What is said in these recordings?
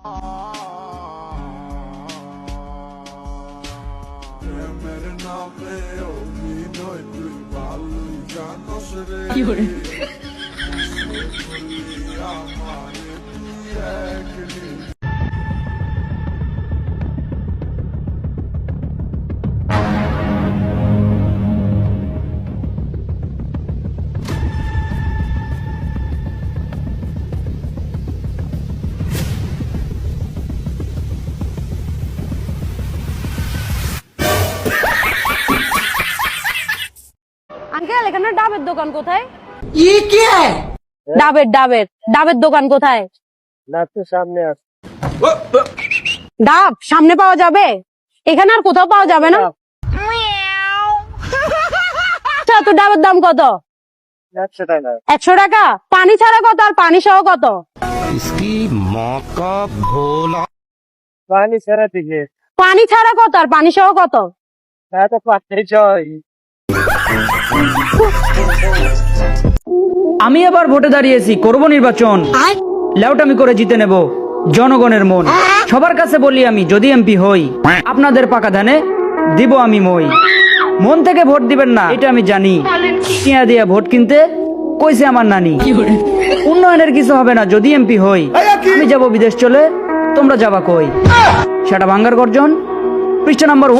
কি করে আঙ্কেল এখানে ডাবের দোকান কোথায়? ডাবের দোকান কোথায়? সামনে আছে। ডাব সামনে পাওয়া যাবে? এখানে আর কোথাও পাওয়া যাবে না? আচ্ছা, তো ডাবের দাম কত? 100 টাকা। 100 টাকা? পানি ছাড়া কত আর পানি সহ কত? পানি ছাড়া দিকে পানি ছাড়া কত আর পানি সহ কত? এত পানি চাই। আমি এবার ভোটে দাঁড়িয়েছি, করব নির্বাচন, লেউটামি করে জিতে নেব জনগণের মন। সবার কাছে বলি আমি, যদি এমপি হই আপনাদের পাকা ধানে দিব আমি মই। মন থেকে ভোট দিবেন না এটা আমি জানি, টিয়া দিয়া ভোট কিনতে কইছে আমার নানি। উন্নয়নের কিছু হবে না যদি এমপি হই, আমি যাব বিদেশ চলে, তোমরা যাবা কই? সেটা ভাঙ্গার গর্জন, পৃষ্ঠা নাম্বার।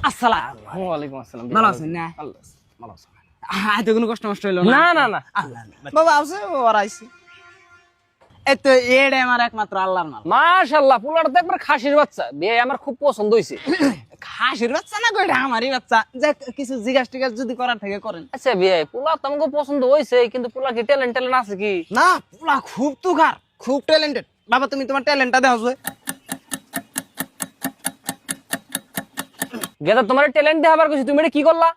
আসসালামু আলাইকুম। আসসালাম। ভালো আছেন না? ভালো আছি। তো কোনো কষ্ট মষ্ট হইলো না না না বাবা আছে ওর আইছি। এত এড়ে আমার একমাত্র আল্লাহর মাল। মাশাআল্লাহ, পোলাটা তো একবার খাসির বাচ্চা, বিয়ে আমার খুব পছন্দ হইছে। খাসির বাচ্চা না কইটা আমারই বাচ্চা। যে কিছু জিজ্ঞাসা টিজ্ঞাসা যদি করার থাকে করেন। আচ্ছা বিয়ে, পোলা তো আমাকে পছন্দ হইছে, কিন্তু পোলা কি ট্যালেন্ট আছে কি? না, পোলা খুব তুখার, খুব ট্যালেন্টেড। বাবা তুমি তোমার ট্যালেন্টটা দেখাও। গেদা তোমার ট্যালেন্ট দেখাবার কইছি, তুমি এটা কি করলা?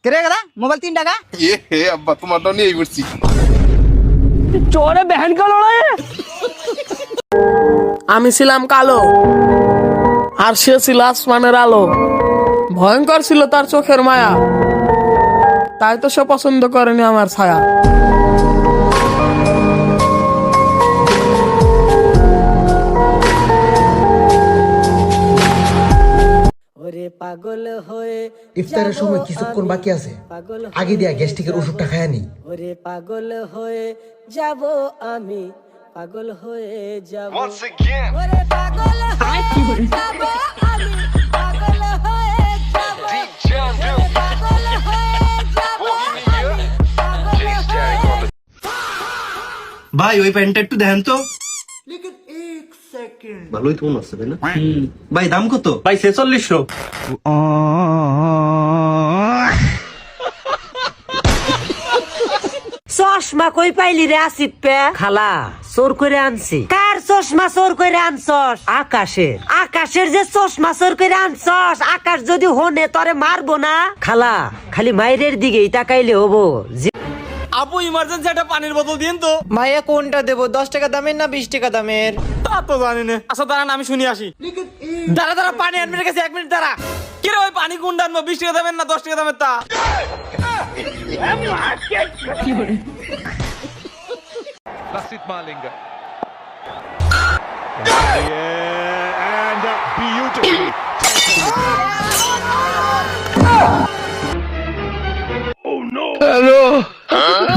কেরে গেদা মোবাইল 3 টাকা। আব্বা তোমারটা নিয়ে বসছি। চোরে বেহেন কালো লড়াই। আমি ছিলাম কালো আর সে ছিল আসমানের আলো। ভয়ঙ্কর ছিল তার চোখের মায়া, তাই তো সে পছন্দ করেনি আমার ছায়া। ইফতারের সময় কিছুক্ষণ বাকি আছে, আগে দিয়া গ্যাস্ট্রিকের ওষুধটা খায়া নি। ওরে পাগল হয়ে যাব আমি, পাগল হয়ে যাব। ওরে পাগল হয়ে যাব আমি, পাগল হয়ে যাব। ওরে পাগল হয়ে যাব আমি, পাগল হয়ে। ভাই ওই প্যান্টটা একটু দেখেন তো। ভালোই তো মনে হচ্ছে তাই না? ভাই দাম কত? ভাই 4600। চশমা কই পাইলি রে আসিফ পে? খালা চোর করে আনছি। কার চশমা চোর করে আনছস? আকাশের। আকাশের যে চশমা চোর করে আনছস, আকাশ যদি হনে তরে মারবো না। খালা খালি মাইরের দিকেই তাকাইলে হবো। আপু ইমার্জেন্সি একটা পানির বোতল দিন তো। ভাইয়া কোনটা দেবো, 10 টাকা দামের না 20 টাকা দামের? তা তো জানি না। আচ্ছা দাঁড়ান আমি শুনি আসি। দাঁড়া দাঁড়া, পানি আনবে কাছে 1 মিনিট দাঁড়া। কি রে ওই পানি কোনটা আনবো, 20 টাকা দামের না 10 টাকা দামের? তা কি করে Lassit Malinga.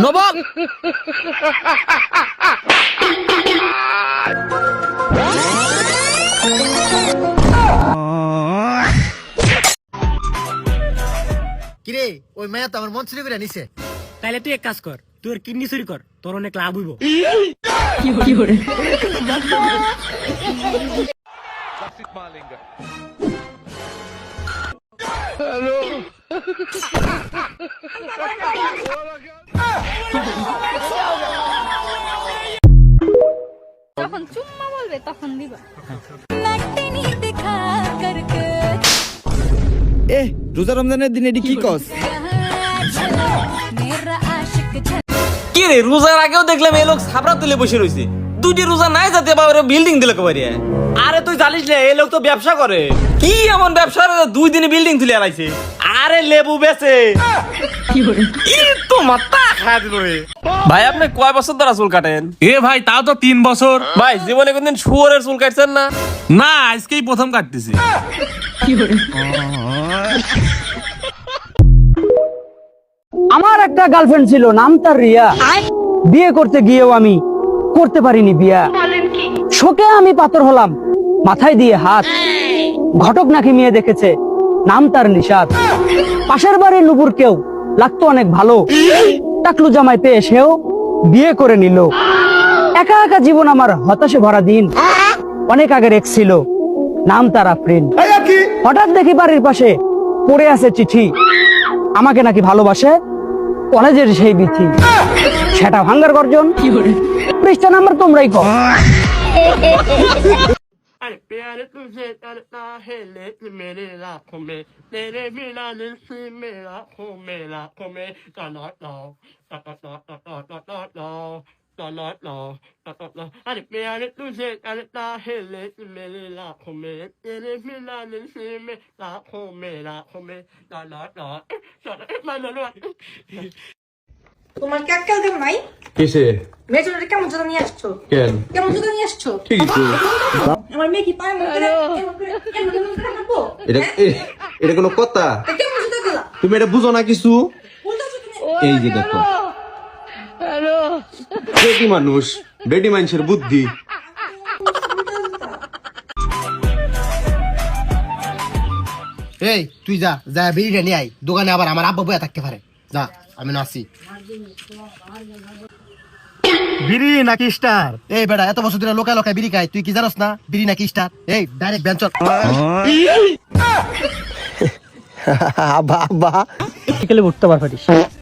নবাব কিরে ওই মায়া তো আমার মন চুরি করে নিছে। তাইলে তুই এক কাজ কর, তুই ওর কিডনি চুরি কর, তোর অনেক লাভ হইব। কি করে Lassit Malinga. যখন চুম্মা বলবে তখন দিবা। রোজা রমজানের দিনে এটি কি কস? কি রে রোজার আগেও দেখলাম এই লোক ছাবড়া তুলে বসে রয়েছে, দুটি রোজা নাই যাতে আবার বিল্ডিং দিলে কবারে। আরে তুই জানিস না এই লোক তো ব্যবসা করে। কি এমন ব্যবসা রে, 2 দিনে বিল্ডিং তুলে আলাইছে। আরে লেবু বেচে। ই তো মাথা খা দিল রে। ভাই আপনি কয় বছর ধরে চুল কাটেন? এ ভাই তাও তো 3 বছর। ভাই জীবনে কোনদিন শুয়োরের চুল কাটছেন না? না আজকেই প্রথম কাটতেছি। আমার একটা গার্লফ্রেন্ড ছিল, নাম তার রিয়া। বিয়ে করতে গিয়েও আমি করতে পারিনি বিয়া। শোকে আমি পাথর হলাম, মাথায় দিয়ে হাত। ঘটক নাকি মেয়ে দেখেছে, নাম তার নিশাত। পাশের বাড়ির নুপুর কেউ লাগতো অনেক ভালো, টাকলু জামাই পেয়ে সেও বিয়ে করে নিল। একা একা জীবন আমার হতাশে ভরা দিন। অনেক আগের এক ছিল, নাম তার আফরিন। হঠাৎ দেখি বাড়ির পাশে পড়ে আছে চিঠি, আমাকে নাকি ভালোবাসে কলেজের সেই বিথি। সেটা ভাঙ্গার গর্জন, পৃষ্ঠা নাম্বার তোমরাই কর। अरे प्यारे तुझे करता है लेकिन मेरे लाखों में तेरे बिना दिल से मेरा खो मेरा खो में अरे प्यारे तुझे करता है लेकिन मेरे लाखों में तेरे बिना दिल से मेरा खो मेरा खो में তোমার কি আক্কেল দেব নাই? কিসে? মেজরে কেমন জুতা নিয়ে আসছো? কেন? কেমন জুতা নিয়ে আসছো? ঠিক আছে। আমার মেয়ে কি পায় মনে করে হাঁটবো? এটা কোনো কথা? কেমন জুতা দিলা? তুমি এটা বুঝো না কিছু? উল্টাছো তুমি। এই যে দেখো, বেটি মানুষ, বেটি মানুষের বুদ্ধি। এই তুই যা যা বিড়িটা নিয়ে আয়, দোকানে আবার আমার আব্বা বয়া থাকতে পারে। যা আমি নাসি। বিড়ি নাকি স্টার? এই বেটা এত বছর ধরে লোকায় লোকায় বিড়ি খায়, তুই কি জানোস না বিড়ি নাকি স্টার? এই ডাইরেক্ট বেঞ্চর। বিকেলে উঠতে পারবি।